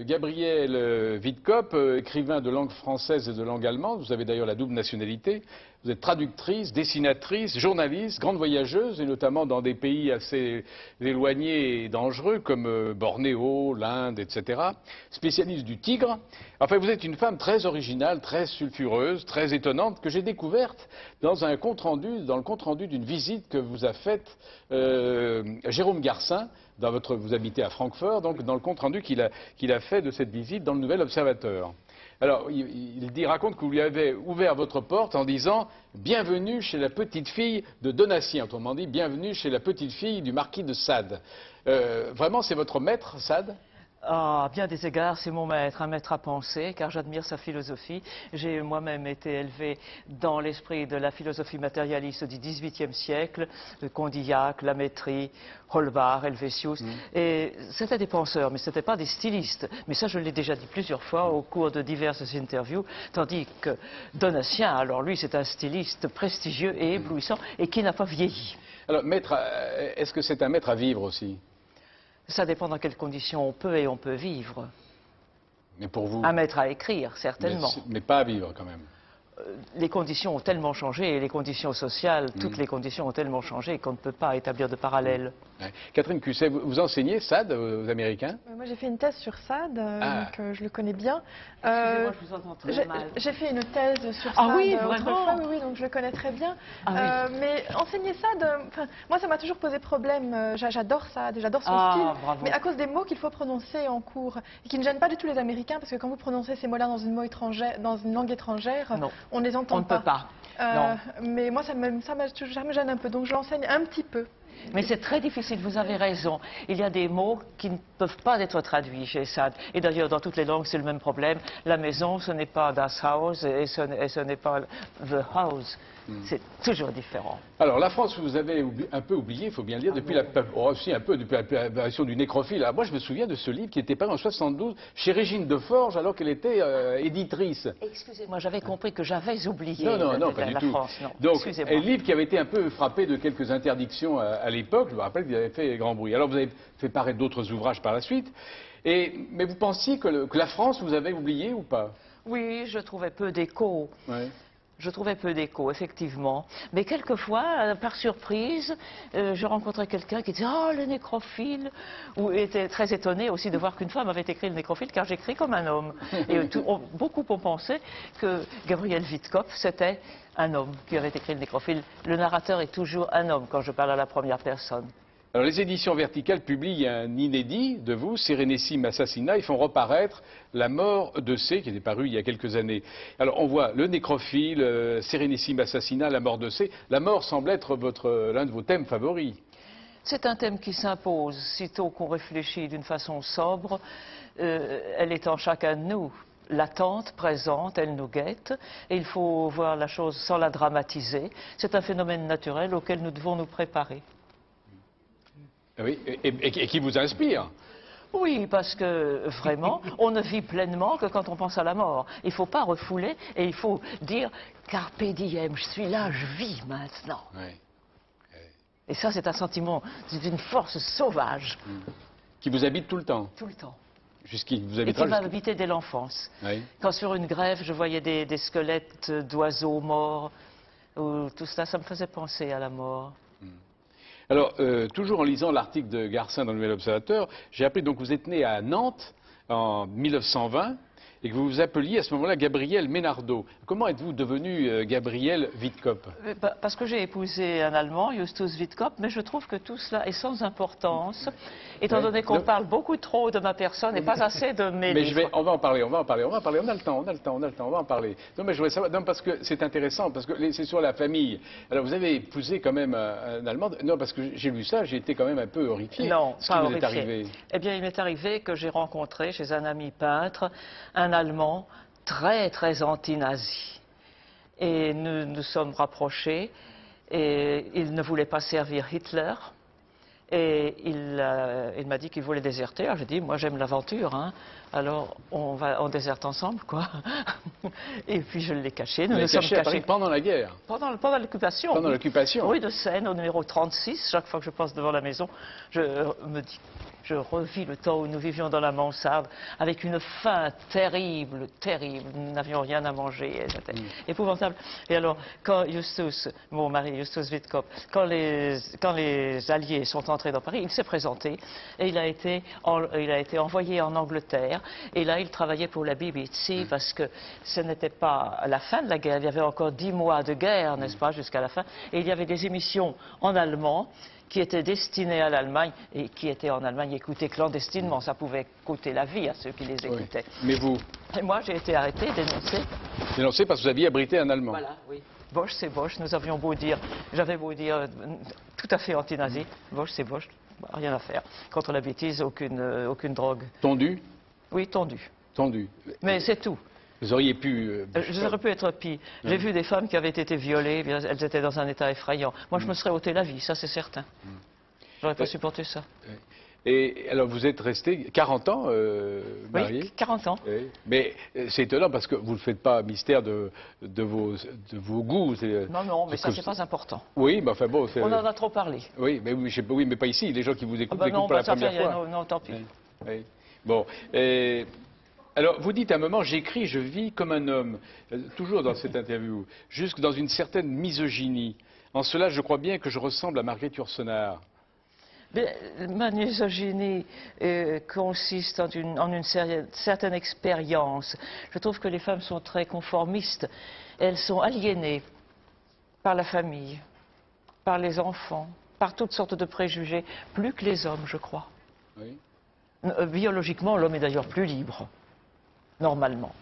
Gabrielle Witkop, écrivain de langue française et de langue allemande. Vous avez d'ailleurs la double nationalité. Vous êtes traductrice, dessinatrice, journaliste, grande voyageuse, et notamment dans des pays assez éloignés et dangereux comme Bornéo, l'Inde, etc. Spécialiste du tigre. Enfin, vous êtes une femme très originale, très sulfureuse, très étonnante, que j'ai découverte dans le compte rendu d'une visite que vous a faite Jérôme Garcin. Vous habitez à Francfort, donc dans le compte rendu qu'il a fait de cette visite dans le Nouvel Observateur. Alors, il raconte que vous lui avez ouvert votre porte en disant « Bienvenue chez la petite fille de Donatien », autrement dit « Bienvenue chez la petite fille du marquis de Sade ». Vraiment, c'est votre maître, Sade ? À bien des égards, c'est mon maître, un maître à penser, car j'admire sa philosophie. J'ai moi-même été élevé dans l'esprit de la philosophie matérialiste du XVIIIe siècle, de Condillac, Lamétrie, Holbach, Helvétius. Et c'était des penseurs, mais ce n'étaient pas des stylistes. Mais ça, je l'ai déjà dit plusieurs fois au cours de diverses interviews, tandis que Donatien, alors lui, c'est un styliste prestigieux et éblouissant, et qui n'a pas vieilli. Alors, maître, est-ce que c'est un maître à vivre aussi ? Ça dépend dans quelles conditions on peut et on peut vivre. Mais pour vous... Un maître à écrire, certainement. Mais pas à vivre, quand même. Les conditions ont tellement changé, et les conditions sociales, toutes les conditions ont tellement changé qu'on ne peut pas établir de parallèle. Ouais. Catherine Cusset, vous enseignez Sade aux Américains? Moi, j'ai fait une thèse sur Sade, donc je le connais bien. Excusez-moi, je vous entends très mal. J'ai fait une thèse sur Sade oui, autrefois, oui, donc je le connais très bien. Mais enseigner Sade, moi, ça m'a toujours posé problème. J'adore Sade, j'adore son style, bravo. mais à cause des mots qu'il faut prononcer en cours, et qui ne gênent pas du tout les Américains, parce que quand vous prononcez ces mots-là dans une langue étrangère, on ne les entend pas. On ne peut pas. Mais moi, ça me gêne un peu, donc je l'enseigne un petit peu. Mais c'est très difficile, vous avez raison. Il y a des mots qui ne peuvent pas être traduits chez Sade. Et d'ailleurs, dans toutes les langues, c'est le même problème. La maison, ce n'est pas das Haus et ce n'est pas the house. C'est toujours différent. Alors, la France, vous avez un peu oublié, il faut bien le dire, depuis aussi un peu depuis l'apparition du Nécrophile. Alors, moi, je me souviens de ce livre qui était paru en 72 chez Régine Deforge, alors qu'elle était éditrice. Excusez-moi, j'avais compris que j'avais oublié non, pas du la tout. France. Non. Donc, un livre qui avait été un peu frappé de quelques interdictions à l'époque. Je me rappelle qu'il avait fait grand bruit. Alors, vous avez fait paraître d'autres ouvrages par la suite. Mais vous pensiez que la France, vous avez oublié ou pas? Oui, je trouvais peu d'écho. Ouais. Je trouvais peu d'écho, effectivement. Mais quelquefois, par surprise, je rencontrais quelqu'un qui disait « Oh, le nécrophile !» ou était très étonné aussi de voir qu'une femme avait écrit le nécrophile, car j'écris comme un homme. Et beaucoup ont pensé que Gabrielle Witkop, c'était un homme qui avait écrit le nécrophile. Le narrateur est toujours un homme quand je parle à la première personne. Alors, les éditions Verticales publient un inédit de vous, Sérénissime Assassinat. Ils font reparaître La mort de C, qui était paru il y a quelques années. Alors, on voit le nécrophile, Sérénissime Assassinat, La mort de C. La mort semble être l'un de vos thèmes favoris. C'est un thème qui s'impose, sitôt qu'on réfléchit d'une façon sobre. Elle est en chacun de nous. Latente, présente, elle nous guette. Et il faut voir la chose sans la dramatiser. C'est un phénomène naturel auquel nous devons nous préparer. Oui, et qui vous inspire? Oui, parce que vraiment, on ne vit pleinement que quand on pense à la mort. Il ne faut pas refouler et il faut dire « Carpe diem », je suis là, je vis maintenant. Oui. Et ça, c'est un sentiment d'une force sauvage. Qui vous habite tout le temps? Tout le temps. Vous et qui m'a habité dès l'enfance. Oui. Quand sur une grève, je voyais des squelettes d'oiseaux morts, tout ça, ça me faisait penser à la mort. Alors, toujours en lisant l'article de Garcin dans le Nouvel Observateur, j'ai appris donc que vous êtes né à Nantes en 1920 et que vous vous appeliez à ce moment-là Gabrielle Ménardeau. Comment êtes-vous devenue Gabrielle Witkop? Parce que j'ai épousé un Allemand, Justus Witkop, mais je trouve que tout cela est sans importance, étant donné qu'on parle beaucoup trop de ma personne et pas assez de mes livres. On va en parler, on a le temps, on va en parler. Non, mais je voudrais savoir, non, parce que c'est intéressant, parce que c'est sur la famille. Alors, vous avez épousé quand même un Allemand? Non, parce que j'ai lu ça, j'ai été quand même un peu horrifié. Non, pas horrifié. Est arrivé. Eh bien, il m'est arrivé que j'ai rencontré chez un ami peintre un Allemand très, très anti-nazi. Et nous nous sommes rapprochés, et il ne voulait pas servir Hitler. Et il m'a dit qu'il voulait déserter. Alors j'ai dit, moi j'aime l'aventure, hein. Alors on déserte ensemble, quoi. Et puis je l'ai caché. Nous nous sommes cachés pendant la guerre. Pendant l'occupation. Pendant l'occupation. Rue de Seine, au numéro 36. Chaque fois que je passe devant la maison, je me dis Je revis le temps où nous vivions dans la mansarde avec une faim terrible, terrible. Nous n'avions rien à manger. C'était épouvantable. Et alors, quand Justus, mon mari, Justus Witkop, quand les Alliés sont entrés dans Paris, il s'est présenté et il a été envoyé en Angleterre. Et là, il travaillait pour la BBC parce que ce n'était pas la fin de la guerre. Il y avait encore 10 mois de guerre, n'est-ce pas, jusqu'à la fin. Et il y avait des émissions en allemand qui étaient destinées à l'Allemagne et qui étaient en Allemagne écoutées clandestinement. Ça pouvait coûter la vie à ceux qui les écoutaient. Oui. Mais vous? Et moi, j'ai été arrêtée, dénoncée. Dénoncée parce que vous aviez abrité un Allemand. Voilà, oui. Bosch, c'est Bosch. Nous avions beau dire, j'avais beau dire tout à fait anti-nazi. Bosch, c'est Bosch. Rien à faire. Contre la bêtise, aucune drogue. Tondu? Oui, tondu. Tondu. Mais c'est tout. Vous auriez pu... J'aurais pu être pire. J'ai vu des femmes qui avaient été violées, elles étaient dans un état effrayant. Moi, je me serais ôté la vie, ça c'est certain. J'aurais pas supporté ça. Et alors, vous êtes resté 40 ans marié? Oui, 40 ans. Oui. Mais c'est étonnant parce que vous ne faites pas mystère de vos goûts. Non, non, mais ça, c'est pas important. Oui, mais enfin bon... On en a trop parlé. Oui, mais pas ici. Les gens qui vous écoutent, Ah ben l'écoutent non, pour la première fois. Non, non, tant pis. Oui. Oui. Bon. Alors, vous dites à un moment, j'écris, je vis comme un homme, toujours dans cette interview, jusque dans une certaine misogynie. En cela, je crois bien que je ressemble à Marguerite Yourcenar. Ma misogynie consiste en une certaine expérience. Je trouve que les femmes sont très conformistes. Elles sont aliénées par la famille, par les enfants, par toutes sortes de préjugés, plus que les hommes, je crois. Oui. Biologiquement, l'homme est d'ailleurs plus libre. Normalement.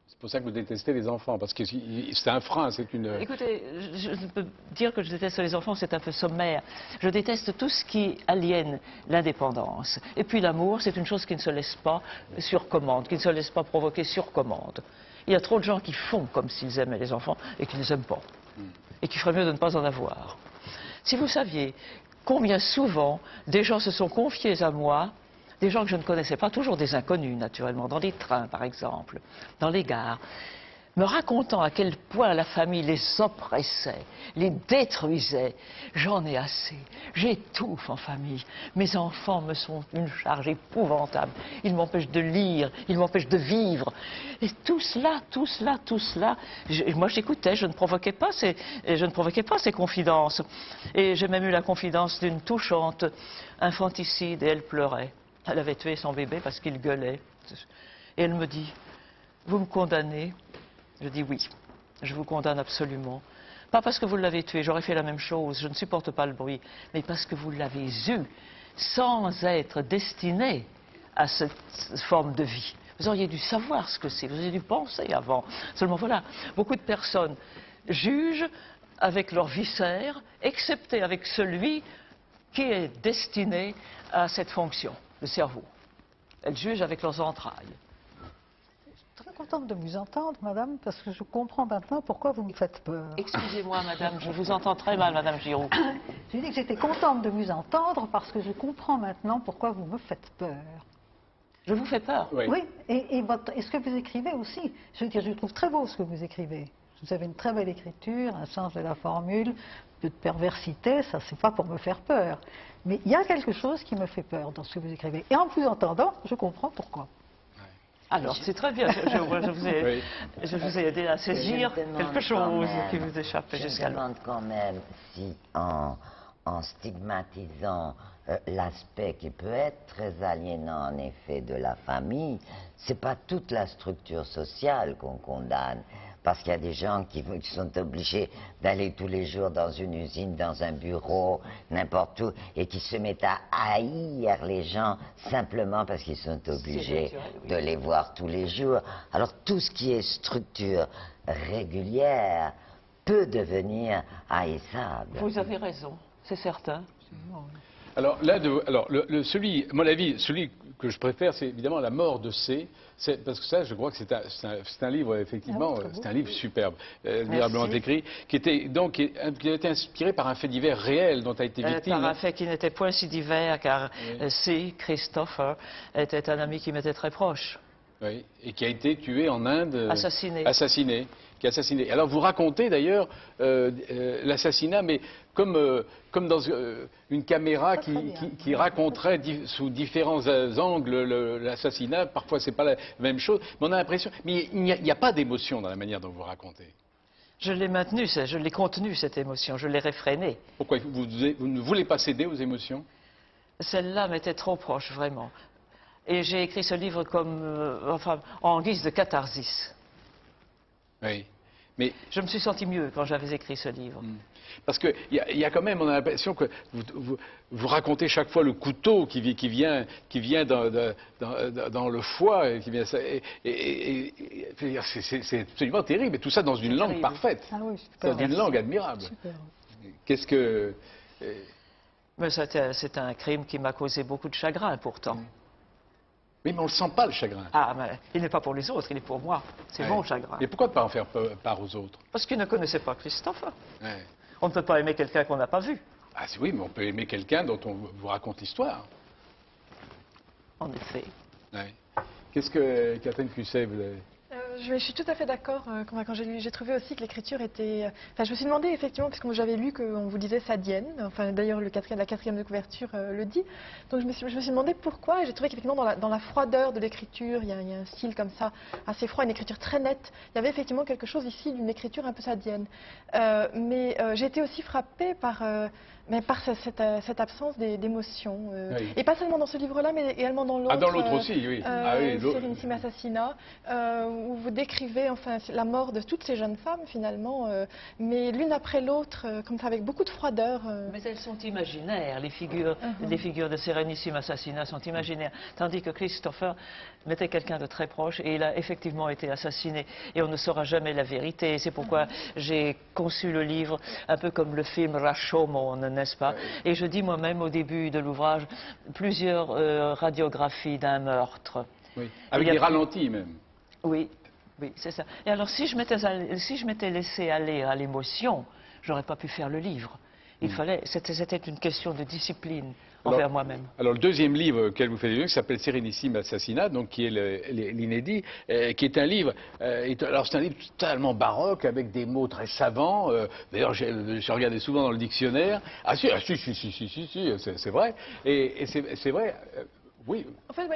C'est pour ça que vous détestez les enfants, parce que c'est un frein, c'est une... Écoutez, je peux dire que je déteste les enfants, c'est un peu sommaire. Je déteste tout ce qui aliène l'indépendance. Et puis l'amour, c'est une chose qui ne se laisse pas sur commande, qui ne se laisse pas provoquer sur commande. Il y a trop de gens qui font comme s'ils aimaient les enfants et qui ne les aiment pas. Et qui ferait mieux de ne pas en avoir. Si vous saviez combien souvent des gens se sont confiés à moi, des gens que je ne connaissais pas, toujours des inconnus naturellement, dans les trains par exemple, dans les gares, me racontant à quel point la famille les oppressait, les détruisait. J'en ai assez, j'étouffe en famille. Mes enfants me sont une charge épouvantable. Ils m'empêchent de lire, ils m'empêchent de vivre. Et tout cela, moi j'écoutais, je ne provoquais pas ces confidences. Et j'ai même eu la confidence d'une touchante infanticide et elle pleurait. Elle avait tué son bébé parce qu'il gueulait. Et elle me dit, vous me condamnez? Je dis oui, je vous condamne absolument. Pas parce que vous l'avez tué, j'aurais fait la même chose, je ne supporte pas le bruit, mais parce que vous l'avez eu sans être destiné à cette forme de vie. Vous auriez dû savoir ce que c'est, vous auriez dû penser avant. Seulement voilà, beaucoup de personnes jugent avec leurs viscères, excepté avec celui qui est destiné à cette fonction, le cerveau. Elles jugent avec leurs entrailles. Je suis très contente de vous entendre, madame, parce que je comprends maintenant pourquoi vous me faites peur. Excusez-moi, madame, je vous entends très mal, madame Giraud. J'ai dit que j'étais contente de vous entendre parce que je comprends maintenant pourquoi vous me faites peur. Je vous fais peur? Oui, et ce que vous écrivez aussi. Je veux dire, je trouve très beau ce que vous écrivez. Vous avez une très belle écriture, un sens de la formule, peu de perversité, ça c'est pas pour me faire peur. Mais il y a quelque chose qui me fait peur dans ce que vous écrivez. Et en vous entendant, je comprends pourquoi. Alors, c'est très bien, je vous ai aidé à saisir quelque chose qui vous échappait jusqu'à là. Je me demande quand même si, en stigmatisant l'aspect qui peut être très aliénant en effet de la famille, c'est pas toute la structure sociale qu'on condamne. Parce qu'il y a des gens qui sont obligés d'aller tous les jours dans une usine, dans un bureau, n'importe où, et qui se mettent à haïr les gens simplement parce qu'ils sont obligés de les voir tous les jours. Alors tout ce qui est structure régulière peut devenir haïssable. Vous avez raison, c'est certain. Alors là, à mon avis, celui que je préfère, c'est évidemment La mort de C. Parce que ça, je crois que c'est un livre, effectivement, c'est un livre superbe, admirablement écrit, qui a été inspiré par un fait divers réel dont a été victime. Par un fait qui n'était point si divers, car C, Christopher, était un ami qui m'était très proche. Oui, et qui a été tué en Inde. Assassiné. Assassiné. Qui a assassiné. Alors vous racontez d'ailleurs l'assassinat, mais comme dans une caméra qui raconterait sous différents angles l'assassinat. Parfois c'est pas la même chose, mais on a l'impression. Mais il n'y a pas d'émotion dans la manière dont vous racontez. Je l'ai maintenue, je l'ai contenue cette émotion, je l'ai réfrénée. Pourquoi vous ne voulez pas céder aux émotions? Celle-là m'était trop proche, vraiment. Et j'ai écrit ce livre enfin, en guise de catharsis. Oui, mais... Je me suis senti mieux quand j'avais écrit ce livre. Parce qu'il y a quand même, on a l'impression que vous racontez chaque fois le couteau qui vient dans le foie. C'est absolument terrible. Et tout ça dans une langue parfaite. Ah oui, dans une langue admirable. Qu'est-ce que... Mais c'est un crime qui m'a causé beaucoup de chagrin, pourtant. Oui, mais on ne le sent pas, le chagrin. Ah, mais il n'est pas pour les autres, il est pour moi. C'est mon chagrin. Mais pourquoi ne pas en faire part aux autres? Parce qu'ils ne connaissaient pas Christophe. Ouais. On ne peut pas aimer quelqu'un qu'on n'a pas vu. Ah oui, mais on peut aimer quelqu'un dont on vous raconte l'histoire. En effet. Ouais. Qu'est-ce que, Catherine Cusset, vous avez... Je suis tout à fait d'accord. Quand j'ai lu, j'ai trouvé aussi que l'écriture était... Enfin, je me suis demandé, effectivement, puisque j'avais lu qu'on vous disait sadienne. Enfin, d'ailleurs, la quatrième de couverture le dit. Donc, je me suis demandé pourquoi. Et j'ai trouvé qu'effectivement, dans la froideur de l'écriture, il y a un style comme ça, assez froid, une écriture très nette. Il y avait effectivement quelque chose ici d'une écriture un peu sadienne. Mais j'ai été aussi frappée par cette absence d'émotion. Oui. Et pas seulement dans ce livre-là, mais également dans l'autre. Ah, dans l'autre aussi, oui. Sérénissime Assassinat, où vous décrivez enfin, la mort de toutes ces jeunes femmes, finalement, mais l'une après l'autre, comme ça, avec beaucoup de froideur. Mais elles sont imaginaires, les figures de Sérénissime Assassinat sont imaginaires, tandis que Christopher était quelqu'un de très proche et il a effectivement été assassiné. Et on ne saura jamais la vérité. C'est pourquoi j'ai conçu le livre un peu comme le film Rashomon, n'est-ce pas? Et je dis moi-même au début de l'ouvrage plusieurs radiographies d'un meurtre. Oui. Avec des ralentis même. Oui, oui, c'est ça. Et alors si je m'étais laissé aller à l'émotion, j'aurais pas pu faire le livre. Il fallait, c'était une question de discipline envers moi-même. Alors le deuxième livre auquel vous faites référence s'appelle Sérénissime Assassinat, donc qui est l'inédit, qui est un livre. Alors c'est un livre totalement baroque avec des mots très savants. D'ailleurs, j'ai regardé souvent dans le dictionnaire. Ah si, c'est vrai. Et c'est vrai. Oui. En fait,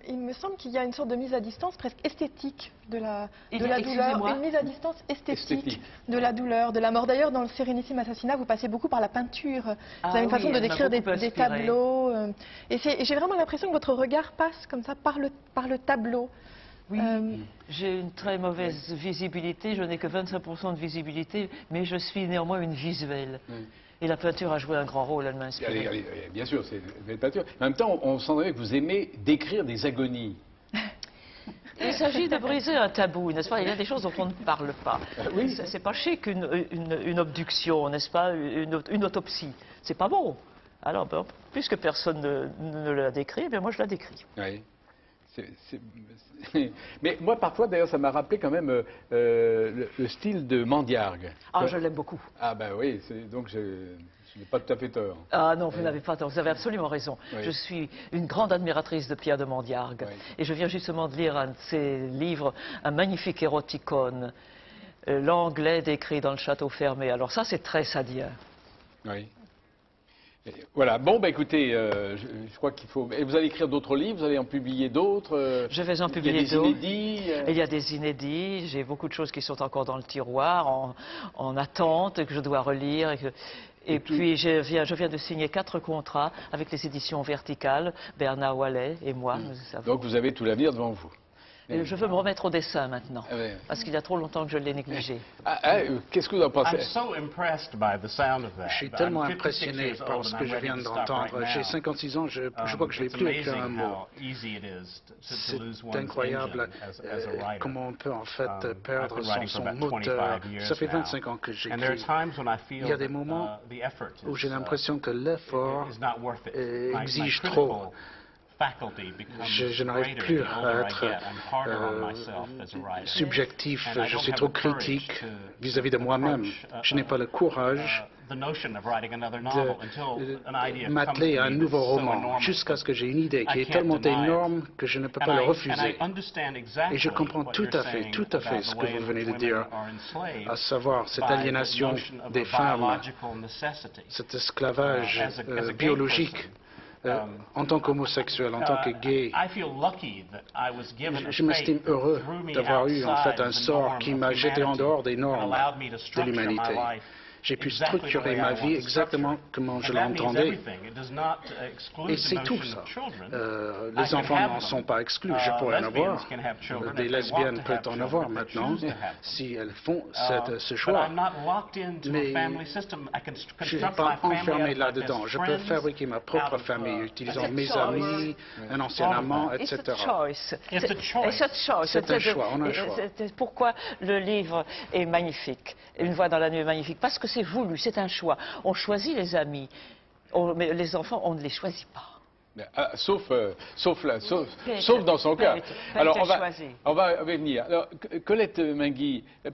il me semble qu'il y a une sorte de mise à distance presque esthétique de la douleur, une mise à distance esthétique de la douleur, de la mort. D'ailleurs, dans le Sérénissime Assassinat, vous passez beaucoup par la peinture. Vous avez une façon de décrire des tableaux. Et j'ai vraiment l'impression que votre regard passe comme ça par le tableau. Oui, j'ai une très mauvaise visibilité, je n'ai que 25% de visibilité, mais je suis néanmoins une visuelle. Et la peinture a joué un grand rôle, elle m'a inspiré. Bien sûr, c'est une peinture. En même temps, on sent que vous aimez décrire des agonies. Il s'agit de briser un tabou, n'est-ce pas? Il y a des choses dont on ne parle pas. Oui. C'est pas chic une obduction, n'est-ce pas? Une autopsie. C'est pas bon. Alors, puisque personne ne l'a décrit, moi je la décris. Oui. Mais moi, parfois, d'ailleurs, ça m'a rappelé quand même le style de Mandiargue. Ah, je l'aime beaucoup. Ah, ben oui, donc je n'ai pas tout à fait tort. Ah non, vous n'avez pas tort, vous avez absolument raison. Je suis une grande admiratrice de Pierre de Mandiargue. Et je viens justement de lire un de ses livres, un magnifique éroticone, l'anglais décrit dans le château fermé. Alors ça, c'est très sadien. Oui. Voilà, bon, bah écoutez, je crois qu'il faut... Et vous allez écrire d'autres livres, vous allez en publier d'autres Je vais en publier d'autres. Il y a des inédits Il y a des inédits, j'ai beaucoup de choses qui sont encore dans le tiroir, en attente, que je dois relire. Et puis, je viens de signer 4 contrats avec les éditions Verticales, Bernard Wallet et moi. Donc vous avez tout l'avenir devant vous. Je veux me remettre au dessin maintenant, parce qu'il y a trop longtemps que je l'ai négligé. Qu'est-ce que vous en pensez? Je suis tellement impressionné par ce que je viens d'entendre. J'ai 56 ans, je crois que je n'ai plus écrit un mot. C'est incroyable comment on peut en fait perdre son moteur. Ça fait 25 ans que j'écris. Il y a des moments où j'ai l'impression que l'effort exige trop. Je n'arrive plus à être subjectif, je suis trop critique vis-à-vis de moi-même. Je n'ai pas le courage m'atteler à un nouveau roman jusqu'à ce que j'ai une idée qui est tellement énorme que je ne peux pas le refuser. Et je comprends tout à fait ce que vous venez de dire, à savoir cette aliénation des femmes, cet esclavage biologique. En tant qu'homosexuel, en tant que gay, je m'estime heureux d'avoir eu en fait un sort qui m'a jeté en dehors des normes de l'humanité. J'ai pu structurer ma vie exactement comme je l'entendais. Et c'est tout ça. Les enfants n'en sont pas exclus. Je pourrais en avoir. Des lesbiennes peuvent en avoir maintenant si elles font ce choix. Mais je ne suis pas enfermé là-dedans. Je peux fabriquer ma propre famille utilisant mes amis, un ancien amant, etc. C'est un choix, on a un choix. C'est pourquoi le livre est magnifique. Une voix dans la nuit est magnifique. Parce que c'est voulu, c'est un choix. On choisit les amis, mais les enfants, on ne les choisit pas. Sauf dans son cas. Alors, on va venir. Alors, Colette Menguy,